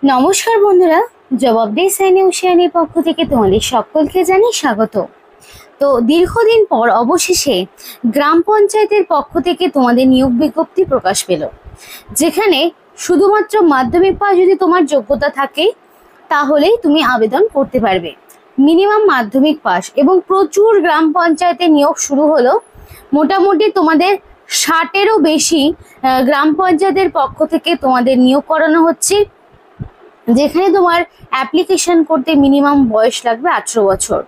নমস্কার বন্ধুরা, জবাব দে সাইনি উশিয়ানির পক্ষ থেকে তোমাদের সকলকে জানাই স্বাগত। তো দীর্ঘদিন পর অবশেষে গ্রাম পঞ্চায়েতের পক্ষ থেকে তোমাদের নিয়োগ বিজ্ঞপ্তি প্রকাশ পেল, যেখানে শুধুমাত্র মাধ্যমিক পাস যদি তোমার যোগ্যতা থাকে তাহলেই তুমি আবেদন করতে পারবে। মিনিমাম মাধ্যমিক পাস এবং প্রচুর গ্রাম পঞ্চায়েতে নিয়োগ শুরু হলো। মোটামুটি তোমাদের 60-এরও বেশি গ্রাম পঞ্চায়েতের পক্ষ থেকে তোমাদের নিয়োগ করানো হচ্ছে, যেখানে তোমার অ্যাপ্লিকেশন করতে মিনিমাম বয়স লাগবে 18 বছর।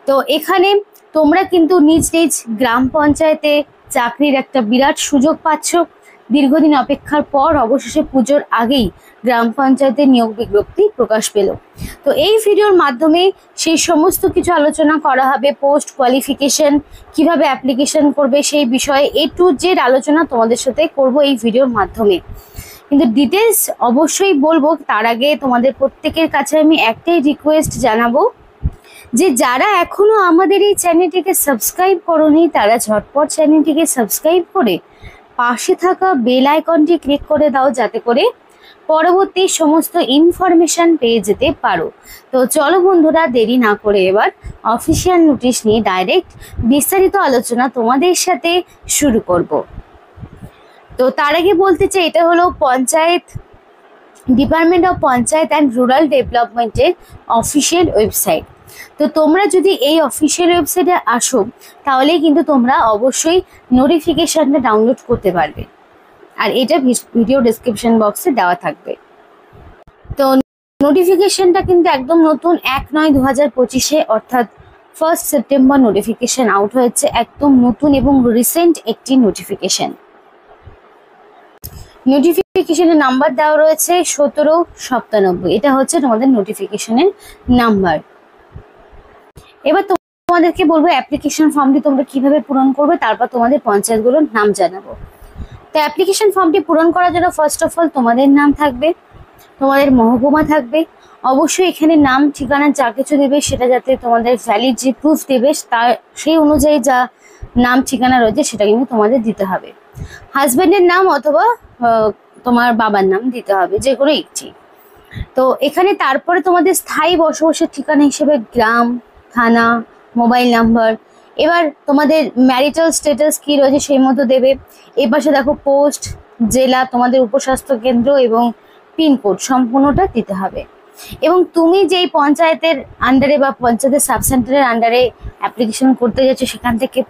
তো এখানে তোমরা কিন্তু নিজ নিজ গ্রাম পঞ্চায়েতে চাকরির একটা বিরাট সুযোগ পাচ্ছ। দীর্ঘদিন অপেক্ষার পর অবশেষে পুজোর আগেই গ্রাম পঞ্চায়েতে নিয়োগ বিজ্ঞপ্তি প্রকাশ পেল। তো এই ভিডিওর মাধ্যমে সেই সমস্ত কিছু আলোচনা করা হবে। পোস্ট কোয়ালিফিকেশন, কিভাবে অ্যাপ্লিকেশন করবে সেই বিষয়ে A to Z আলোচনা তোমাদের সাথে করব এই ভিডিওর মাধ্যমে। কিন্তু ডিটেলস অবশ্যই বলবো, তার আগে তোমাদের প্রত্যেকের কাছে আমি একটাই রিকোয়েস্ট জানাবো যে যারা এখনো আমাদের এই চ্যানেলটিকে সাবস্ক্রাইব করোনি তারা ঝটপট চ্যানেলটিকে সাবস্ক্রাইব করে পাশে থাকা বেল আইকনটি ক্লিক করে দাও, যাতে করে পরবর্তী সমস্ত ইনফরমেশন পেয়ে যেতে পারো। তো চলো বন্ধুরা, দেরি না করে এবার অফিসিয়াল নোটিশ নিয়ে ডাইরেক্ট বিস্তারিত আলোচনা তোমাদের সাথে শুরু করব। তো তার আগে বলতে চাই, এটা হলো panchayat department of panchayat and rural ডেভেলপমেন্টের অফিসিয়াল ওয়েবসাইট। তো তোমরা যদি এই অফিসিয়াল ওয়েবসাইটে আসো তাহলেই কিন্তু তোমরা অবশ্যই নোটিফিকেশনটা ডাউনলোড করতে পারবে, আর এটা ভিডিও ডেসক্রিপশন বক্সে দেওয়া থাকবে। তো নোটিফিকেশনটা কিন্তু একদম নতুন, 1/9/2025 অর্থাৎ 1 সেপ্টেম্বর নোটিফিকেশন আউট হয়েছে। একদম নতুন এবং রিসেন্ট একটি নোটিফিকেশন। নোটিফিকেশনের নাম্বার দেওয়া রয়েছে 1797। এটা হচ্ছে তোমাদের নোটিফিকেশনের নাম্বার। এবার তোমাদেরকে বলবো অ্যাপ্লিকেশন ফর্মটি তোমরা কিভাবে পূরণ করবে, তারপর তোমাদের পঞ্চায়েতগুলোর নাম জানাবো। তো অ্যাপ্লিকেশন ফর্মটি পূরণ করার জন্য ফার্স্ট অফ অল তোমাদের নাম থাকবে, তোমাদের মহকুমা থাকবে। অবশ্যই এখানে নাম ঠিকানা যা কিছু দেবে সেটা যাতে তোমাদের ভ্যালিড যে প্রুফ দেবে তার সেই অনুযায়ী যা নাম ঠিকানা রয়েছে সেটা কিন্তু তোমাদের দিতে হবে। হাজব্যান্ডের নাম অথবা তোমার বাবার নাম দিতে হবে, যে কোনো একটি। তো এখানে তারপরে তোমাদের স্থায়ী বসবাসের ঠিকানা হিসেবে গ্রাম, থানা, মোবাইল নাম্বার। এবার তোমাদের ম্যারিটাল স্ট্যাটাস কি রয়েছে সেই মতো দেবে। এর পাশে দেখো পোস্ট, জেলা, তোমাদের উপস্বাস্থ্য কেন্দ্র এবং পিনকোড সম্পূর্ণটা দিতে হবে। এবং তুমি যেই পঞ্চায়েতের আন্ডারে বা পঞ্চায়েতের সাব সেন্টারের আন্ডারে অ্যাপ্লিকেশন করতে যাচ্ছ সেখান থেকে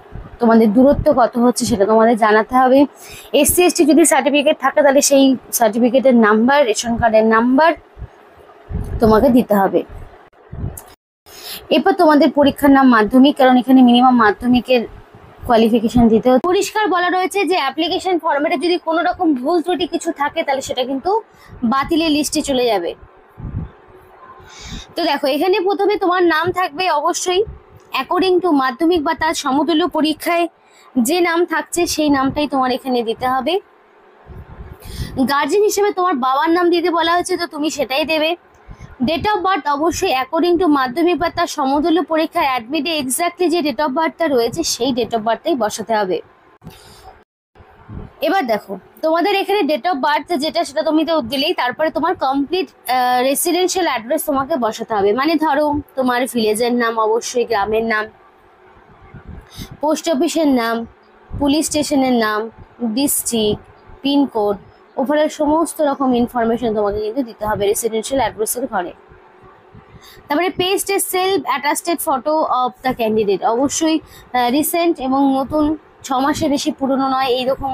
তোমাদের দূরত্ব কত হচ্ছে সেটা তোমাদের জানাতে হবে। SC ST যদি সার্টিফিকেট থাকে তাহলে সেই সার্টিফিকেটের নাম্বার, রেশন কার্ডের নাম্বার তোমাকে দিতে হবে। এরপর তোমাদের পরীক্ষার নাম মাধ্যমিক, কারণ এখানে মিনিমাম মাধ্যমিকের কোয়ালিফিকেশন দিতে হবে। পরিষ্কার বলা রয়েছে যে অ্যাপ্লিকেশন ফর্মেটে যদি কোনো রকম ভুল ত্রুটি কিছু থাকে তাহলে সেটা কিন্তু বাতিলের লিস্টে চলে যাবে। তো দেখো, এখানে প্রথমে তোমার নাম থাকবে অবশ্যই অ্যাকর্ডিং টু মাধ্যমিক বা তার সমতুল্য পরীক্ষায় যে নাম থাকছে সেই নামটাই তোমার এখানে দিতে হবে। গার্জেন হিসেবে তোমার বাবার নাম দিতে বলা হয়েছে, তো তুমি সেটাই দেবে। ডেট অফ বার্থ অবশ্যই অ্যাকর্ডিং টু মাধ্যমিক বা তার সমতুল্য পরীক্ষায় অ্যাডমিটে এক্স্যাক্টলি যে ডেট অফ বার্থটা রয়েছে সেই ডেট অফ বার্থটাই বসাতে হবে। এবার দেখো, তোমাদের এখানে ডেট অফ বার্থ যেটা সেটা তুমি তো দিলেই, তারপরে তোমার কমপ্লিট রেসিডেন্সিয়াল অ্যাড্রেস তোমাকে বসাতে হবে। মানে ধরো তোমার ভিলেজের নাম, অবশ্যই গ্রামের নাম, পোস্ট অফিসের নাম, পুলিশ স্টেশনের নাম, ডিস্ট্রিক্ট, পিনকোড, ওভারঅল সমস্ত রকম ইনফরমেশন তোমাকে কিন্তু দিতে হবে রেসিডেন্সিয়াল অ্যাড্রেসের ঘরে। তারপরে paste a self attested photo of the candidate, অবশ্যই রিসেন্ট এবং নতুন, 6 মাসের বেশি পুরনো নয়, এইরকম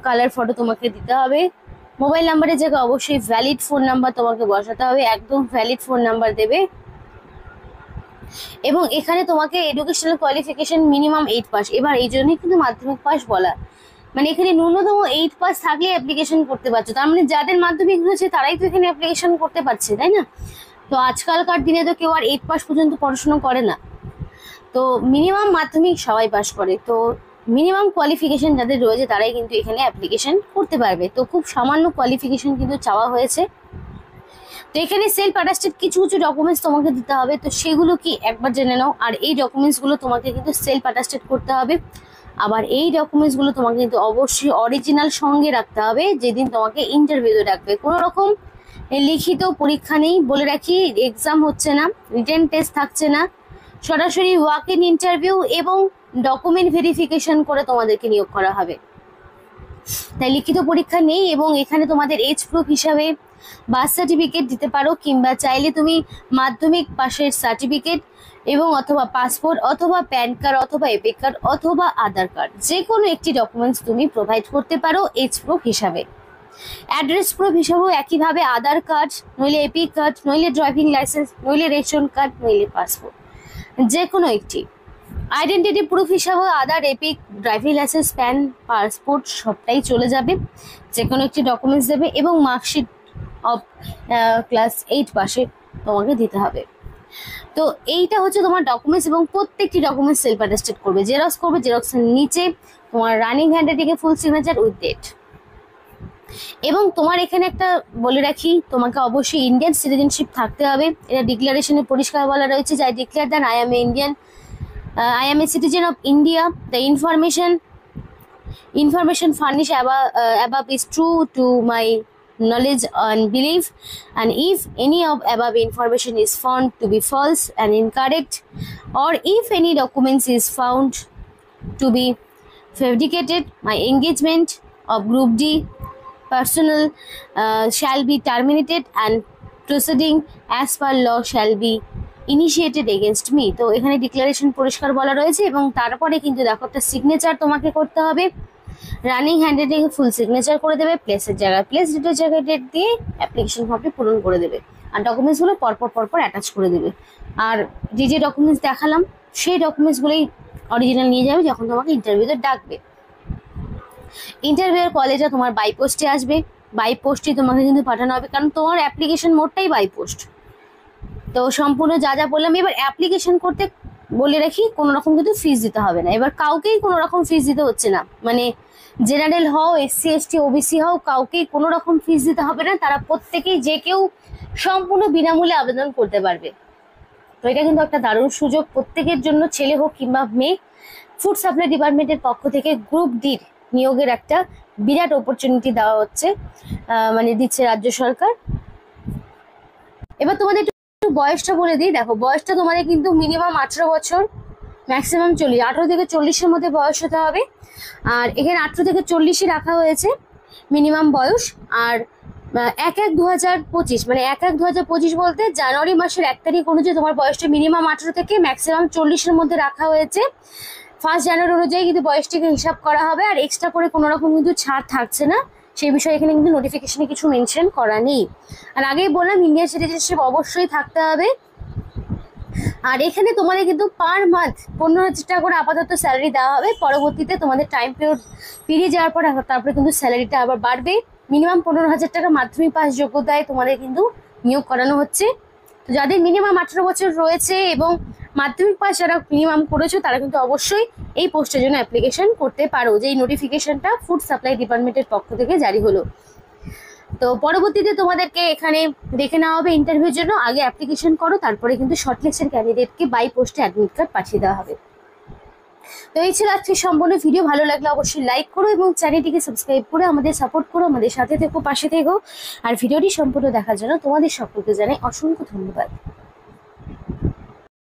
কালার ফটো তোমাকে দিতে হবে। মোবাইল নাম্বারের জায়গায় অবশ্যই ভ্যালিড ফোন নাম্বার তোমাকে বসাতে হবে, একদম ভ্যালিড ফোন নাম্বার দেবে। এবং এখানে তোমাকে এডুকেশনাল কোয়ালিফিকেশন মিনিমাম 8 পাস। এবার এই জন্যই কিন্তু মাধ্যমিক পাস বলা, মানে এখানে ন্যূনতম 8 পাস থাকলে অ্যাপ্লিকেশন করতে পারছো। তার মানে যাদের মাধ্যমিক হয়েছে তারাই তো এখানে অ্যাপ্লিকেশন করতে পারছে, তাই না? তো আজকালকার দিনে তো কেউ আর 8 পাস পর্যন্ত পড়াশোনা করে না, তো মিনিমাম মাধ্যমিক সবাই পাস করে। তো মিনিমাম কোয়ালিফিকেশন যাদের রয়েছে তারাই কিন্তু এখানে অ্যাপ্লিকেশন করতে পারবে। তো খুব সামান্য কোয়ালিফিকেশন কিন্তু চাওয়া হয়েছে। তো এখানে সেলফ অ্যাটাস্টেড কিছু কিছু ডকুমেন্টস তোমাকে দিতে হবে, তো সেগুলো কি একবার জেনে নাও। আর এই ডকুমেন্টসগুলো তোমাকে কিন্তু সেলফ অ্যাটাস্টেড করতে হবে। আবার এই ডকুমেন্টসগুলো তোমাকে কিন্তু অবশ্যই অরিজিনাল সঙ্গে রাখতে হবে যেদিন তোমাকে ইন্টারভিউতে ডাকবে। কোনো রকম লিখিত পরীক্ষা নেই, বলে রাখি এক্সাম হচ্ছে না, রিটেন টেস্ট থাকছে না, সরাসরি ওয়াক ইন ইন্টারভিউ এবং ডকুমেন্ট ভেরিফিকেশন করে তোমাদেরকে নিয়োগ করা হবে। তাই লিখিত পরীক্ষা নেই এবং এখানে তোমাদের এজ প্রুফ হিসাবে বার্থ সার্টিফিকেট দিতে পারো, কিংবা চাইলে তুমি মাধ্যমিক পাশের সার্টিফিকেট এবং অথবা পাসপোর্ট অথবা প্যান কার্ড অথবা এপিক কার্ড অথবা আধার কার্ড, যে কোনো একটি ডকুমেন্টস তুমি প্রোভাইড করতে পারো এজ প্রুফ হিসাবে। অ্যাড্রেস প্রুফ হিসাবেও একইভাবে আধার কার্ড, নইলে এপিক কার্ড, নইলে ড্রাইভিং লাইসেন্স, নইলে রেশন কার্ড, নইলে পাসপোর্ট, যে কোনো একটি। আইডেন্টিটি প্রুফ হিসাবেও Aadhaar, EPIC, driving licence, PAN, passport সবটাই চলে যাবে, যে কোনো একটি ডকুমেন্টস দেবে এবং মার্কশিট অফ ক্লাস 8 পাশে তোমাকে দিতে হবে। তো এইটা হচ্ছে তোমার ডকুমেন্টস এবং প্রত্যেকটি ডকুমেন্টস সেলফ অ্যাটেস্টেড করবে, জেরক্স করবে, জেরক্সের নিচে তোমার রানিং হ্যান্ডরাইটিং এ ফুল সিগনেচার উইথ ডেট। এবং তোমার এখানে একটা বলে রাখি, তোমাকে অবশ্যই ইন্ডিয়ান সিটিজেনশিপ থাকতে হবে। এটা ডিক্লারেশনে পরিষ্কার বলা রয়েছে যে I declare that I am a citizen of India. The information furnished above is true to my knowledge and belief, and if any of above information is found to be false and incorrect, or if any documents is found to be fabricated, my engagement of Group D personnel shall be terminated and proceeding as per law shall be initiated against me. তো এখানে declaration পরিষ্কার বলা রয়েছে এবং তারপরে কিন্তু দেখো একটা সিগনেচার তোমাকে করতে হবে, রানিং হ্যান্ডরাইটিং ফুল সিগনেচার করে দেবে, প্লেসের জায়গায় প্লেস, ডেটের জায়গায় ডেট দিয়ে অ্যাপ্লিকেশন ফর্মটি পূরণ করে দেবে, আর ডকুমেন্টসগুলো পরপর অ্যাটাচ করে দেবে। আর যে ডকুমেন্টস দেখালাম সেই ডকুমেন্টসগুলোই অরিজিনাল নিয়ে যাবে যখন তোমাকে ইন্টারভিউতে ডাকবে। ইন্টারভিউয়ের কলেজে তোমার বাই পোস্টে আসবে, বাই পোস্টে তোমাকে কিন্তু পাঠানো হবে, কারণ তোমার অ্যাপ্লিকেশন মোডটাই বাই পোস্ট। তো সম্পূর্ণ যা বললাম। এবার অ্যাপ্লিকেশন করতে বলে রাখি কোনো রকম কিন্তু ফিস দিতে হবে না, এবার কাউকেই কোনো রকম ফিস দিতে হচ্ছে না, মানে জেনারেল হও, এসসি এসটি ওবিসি হও, কাউকেই কোনো রকম ফিস দিতে হবে না, তারা প্রত্যেকেই যে কেউ সম্পূর্ণ বিনামূল্যে আবেদন করতে পারবে। তো এটা কিন্তু একটা দারুণ সুযোগ প্রত্যেকের জন্য, ছেলে হোক কিংবা মেয়ে। ফুড সাপ্লাই ডিপার্টমেন্টের পক্ষ থেকে গ্রুপ ডির নিয়োগের একটা বিরাট অপরচুনিটি দেওয়া হচ্ছে, মানে দিচ্ছে রাজ্য সরকার। এবার তোমাদের বয়সটা বলে দিই, দেখো বয়সটা তোমাদের কিন্তু মিনিমাম 18 বছর, ম্যাক্সিমাম 40, 18 থেকে 40-এর মধ্যে বয়স হতে হবে। আর এখানে 18 থেকে 40-ই রাখা হয়েছে মিনিমাম বয়স। আর 1/1/2025 মানে 1/1/2025 বলতে জানুয়ারি মাসের 1 তারিখ অনুযায়ী তোমার বয়সটা মিনিমাম 18 থেকে ম্যাক্সিমাম 40-এর মধ্যে রাখা হয়েছে। 1 জানুয়ারি অনুযায়ী কিন্তু বয়সটিকে হিসাব করা হবে, আর এক্সট্রা করে কোনো রকম কিন্তু ছাড় থাকছে না, সেই বিষয়ে এখানে কিন্তু নোটিফিকেশনে কিছু মেনশন করা নেই। আর আগেই বললাম ইন্ডিয়ান সিটিজেনশিপ অবশ্যই থাকতে হবে। আর এখানে তোমাদের কিন্তু পার মান্থ 15,000 টাকা করে আপাতত স্যালারি দেওয়া হবে, পরবর্তীতে তোমাদের টাইম পিরিয়ড পেরিয়ে যাওয়ার পর তারপরে কিন্তু স্যালারিটা আবার বাড়বে। মিনিমাম 15,000 টাকা মাধ্যমিক পাস যোগ্যতায় তোমাদের কিন্তু নিয়োগ করানো হচ্ছে। তো যাদের মিনিমাম 18 বছর রয়েছে এবং মাধ্যমিক পাস যারা মিনিমাম করেছো তারা কিন্তু অবশ্যই এই পোস্টের জন্য অ্যাপ্লিকেশন করতে পারো, যে এই নোটিফিকেশনটা ফুড সাপ্লাই ডিপার্টমেন্টের পক্ষ থেকে জারি হলো। তো পরবর্তীতে তোমাদেরকে এখানে দেখে নেওয়া হবে ইন্টারভিউর জন্য, আগে অ্যাপ্লিকেশন করো, তারপরে কিন্তু শর্টলিস্টেড ক্যান্ডিডেটকে বাই পোস্টে অ্যাডমিট কার্ড পাঠিয়ে দেওয়া হবে। তো এই ছিল আজকে সম্পূর্ণ ভিডিও। ভালো লাগলে অবশ্যই লাইক করো এবং চ্যানেলটিকে সাবস্ক্রাইব করে আমাদের সাপোর্ট করো, আমাদের সাথে থেকো, পাশে থেকো। আর ভিডিওটি সম্পূর্ণ দেখার জন্য তোমাদের সকলকে জানাই অসংখ্য ধন্যবাদ।